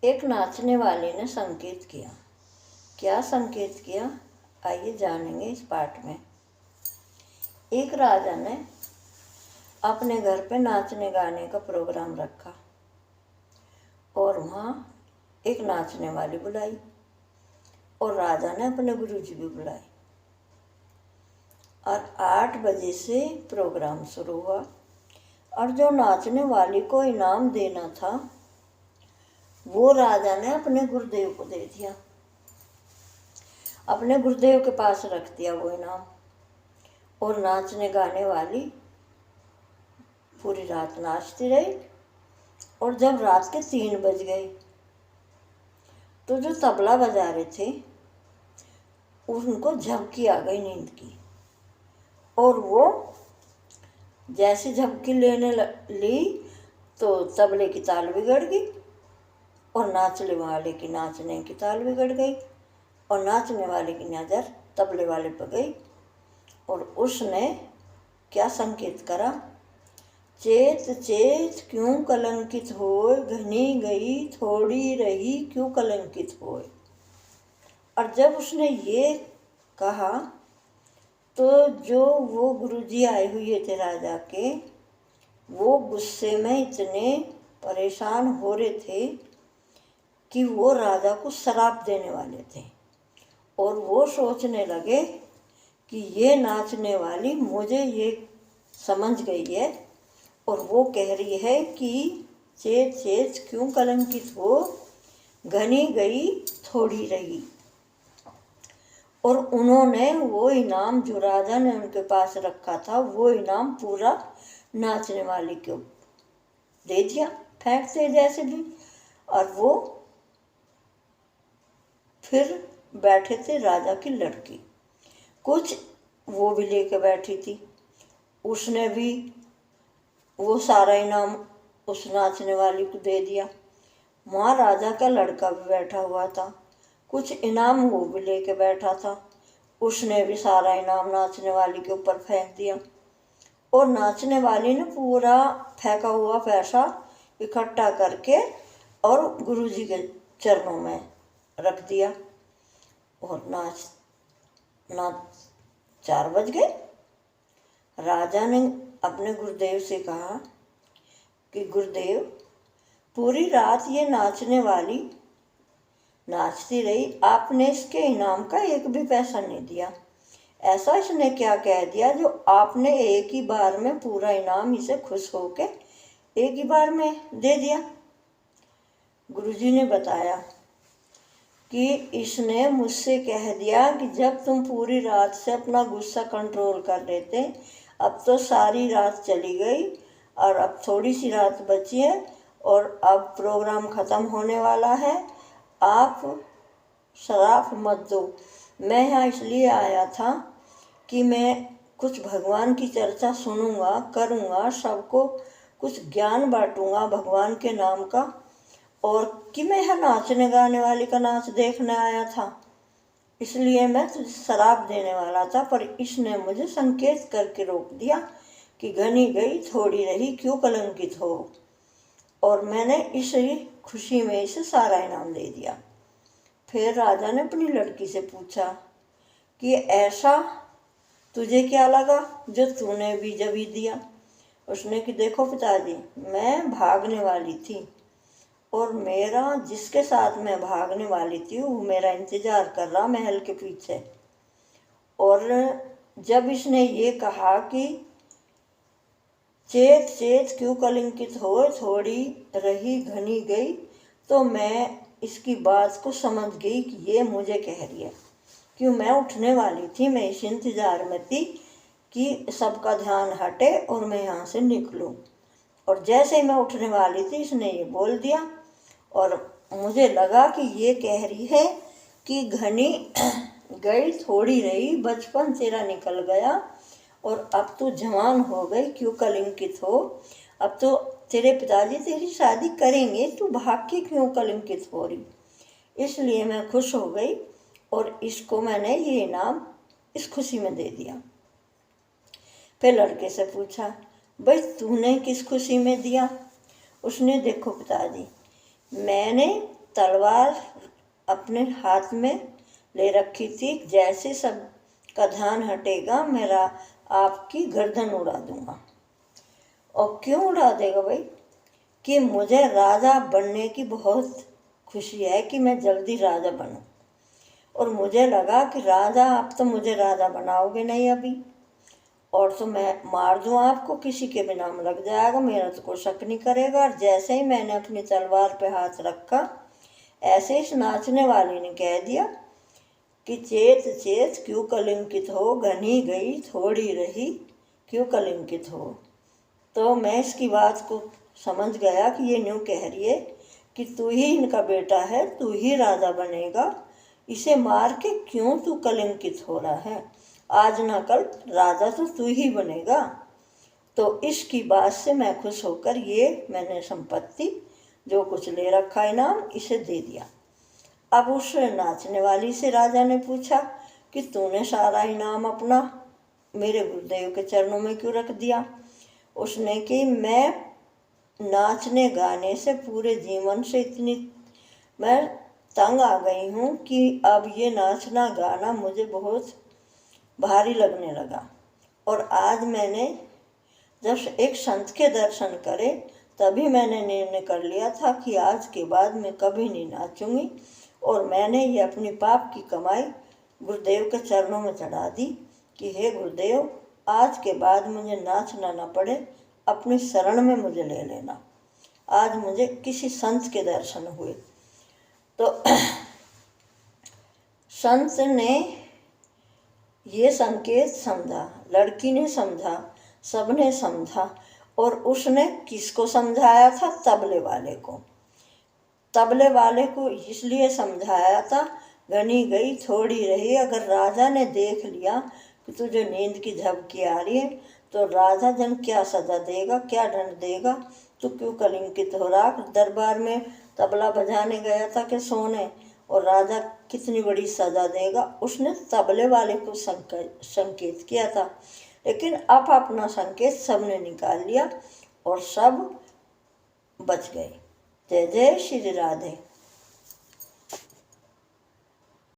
एक नाचने वाले ने संकेत किया। क्या संकेत किया, आइए जानेंगे इस पाठ में। एक राजा ने अपने घर पे नाचने गाने का प्रोग्राम रखा और वहाँ एक नाचने वाली बुलाई और राजा ने अपने गुरुजी भी बुलाए और 8 बजे से प्रोग्राम शुरू हुआ और जो नाचने वाली को इनाम देना था वो राजा ने अपने गुरुदेव को दे दिया, अपने गुरुदेव के पास रख दिया वो इनाम। और नाचने गाने वाली पूरी रात नाचती रही और जब रात के 3 बज गए तो जो तबला बजा रहे थे उनको झपकी आ गई नींद की और वो जैसे झपकी लेने ली तो तबले की ताल बिगड़ गई और नाचने वाले की नाचने की ताल बिगड़ गई और नाचने वाले की नज़र तबले वाले पर गई और उसने क्या संकेत करा, चेत चेत क्यों कलंकित होए, घनी गई थोड़ी रही क्यों कलंकित होए। और जब उसने ये कहा तो जो वो गुरुजी आए हुए थे राजा के, वो गुस्से में इतने परेशान हो रहे थे कि वो राजा को श्राप देने वाले थे और वो सोचने लगे कि ये नाचने वाली मुझे ये समझ गई है और वो कह रही है कि चेत चेत क्यों कलंकित हो, घनी गई थोड़ी रही। और उन्होंने वो इनाम जो राजा ने उनके पास रखा था वो इनाम पूरा नाचने वाली को दे दिया, फेंकते जैसे भी। और वो फिर बैठे थे राजा की लड़की, कुछ वो भी लेके बैठी थी, उसने भी वो सारा इनाम उस नाचने वाली को दे दिया। वहाँ राजा का लड़का भी बैठा हुआ था, कुछ इनाम वो भी लेके बैठा था, उसने भी सारा इनाम नाचने वाली के ऊपर फेंक दिया। और नाचने वाली ने पूरा फेंका हुआ पैसा इकट्ठा करके और गुरुजी के चरणों में रख दिया और नाच 4 बज गए। राजा ने अपने गुरुदेव से कहा कि गुरुदेव, पूरी रात ये नाचने वाली नाचती रही, आपने इसके इनाम का एक भी पैसा नहीं दिया। ऐसा इसने क्या कह दिया जो आपने एक ही बार में पूरा इनाम इसे खुश होके एक ही बार में दे दिया। गुरुजी ने बताया कि इसने मुझसे कह दिया कि जब तुम पूरी रात से अपना गुस्सा कंट्रोल कर रहे थे, अब तो सारी रात चली गई और अब थोड़ी सी रात बची है और अब प्रोग्राम ख़त्म होने वाला है, आप शराफ मत दो। मैं यहाँ इसलिए आया था कि मैं कुछ भगवान की चर्चा सुनूंगा, करूँगा, सबको कुछ ज्ञान बांटूंगा भगवान के नाम का, और कि मैं यहाँ नाचने गाने वाली का नाच देखने आया था, इसलिए मैं तुझे शराब देने वाला था, पर इसने मुझे संकेत करके रोक दिया कि घनी गई थोड़ी रही क्यों कलंकित हो, और मैंने इसी खुशी में इसे सारा इनाम दे दिया। फिर राजा ने अपनी लड़की से पूछा कि ऐसा तुझे क्या लगा जो तूने भी जभी दिया। उसने कि देखो पिताजी, मैं भागने वाली थी और मेरा जिसके साथ मैं भागने वाली थी वो मेरा इंतज़ार कर रहा महल के पीछे। और जब इसने ये कहा कि चेत चेत क्यों कलंकित हो, थोड़ी रही घनी गई, तो मैं इसकी बात को समझ गई कि ये मुझे कह रही है, क्यों मैं उठने वाली थी, मैं इस इंतज़ार में थी कि सबका ध्यान हटे और मैं यहाँ से निकलूँ। और जैसे ही मैं उठने वाली थी इसने ये बोल दिया और मुझे लगा कि ये कह रही है कि घनी गई थोड़ी रही, बचपन तेरा निकल गया और अब तो जवान हो गई, क्यों कलंकित हो, अब तो तेरे पिताजी तेरी शादी करेंगे, तू भाग के क्यों कलंकित हो रही। इसलिए मैं खुश हो गई और इसको मैंने ये इनाम इस खुशी में दे दिया। फिर लड़के से पूछा, भाई तूने किस खुशी में दिया। उसने देखो पिताजी, मैंने तलवार अपने हाथ में ले रखी थी। जैसे सब का ध्यान हटेगा मेरा आपकी गर्दन उड़ा दूंगा। और क्यों उड़ा देगा भाई? कि मुझे राजा बनने की बहुत खुशी है कि मैं जल्दी राजा बनूं। और मुझे लगा कि राजा, आप तो मुझे राजा बनाओगे नहीं अभी, और तो मैं मार दूँ आपको, किसी के भी नाम लग जाएगा, मेरा तो कोई शक नहीं करेगा। और जैसे ही मैंने अपनी तलवार पे हाथ रखा, ऐसे इस नाचने वाली ने कह दिया कि चेत चेत क्यों कलंकित हो, घनी गई थोड़ी रही क्यों कलंकित हो। तो मैं इसकी बात को समझ गया कि ये न्यू कह रही है कि तू ही इनका बेटा है, तू ही राजा बनेगा, इसे मार के क्यों तू कलंकित हो रहा है, आज ना कल राजा तो तू ही बनेगा। तो इसकी बात से मैं खुश होकर ये मैंने संपत्ति जो कुछ ले रखा इनाम इसे दे दिया। अब उस नाचने वाली से राजा ने पूछा कि तूने सारा इनाम अपना मेरे गुरुदेव के चरणों में क्यों रख दिया? उसने कि मैं नाचने गाने से पूरे जीवन से इतनी मैं तंग आ गई हूँ कि अब ये नाचना गाना मुझे बहुत भारी लगने लगा। और आज मैंने जब एक संत के दर्शन करे तभी मैंने निर्णय कर लिया था कि आज के बाद मैं कभी नहीं नाचूंगी। और मैंने ये अपनी पाप की कमाई गुरुदेव के चरणों में चढ़ा दी कि हे गुरुदेव, आज के बाद मुझे नाचना ना पड़े, अपनी शरण में मुझे ले लेना। आज मुझे किसी संत के दर्शन हुए। तो संत ने ये संकेत समझा, लड़की ने समझा, सबने समझा। और उसने किसको समझाया था? तबले वाले को। तबले वाले को इसलिए समझाया था, घनी गई थोड़ी रही। अगर राजा ने देख लिया कि तुझे नींद की झपकी आ रही है तो राजा जन क्या सजा देगा, क्या दंड देगा, तू क्यों कलंकित हो रहा? दरबार में तबला बजाने गया था कि सोने, और राजा कितनी बड़ी सजा देगा। उसने तबले वाले को संकेत किया था, लेकिन अब अपना संकेत सबने निकाल लिया और सब बच गए। जय जय श्री राधे।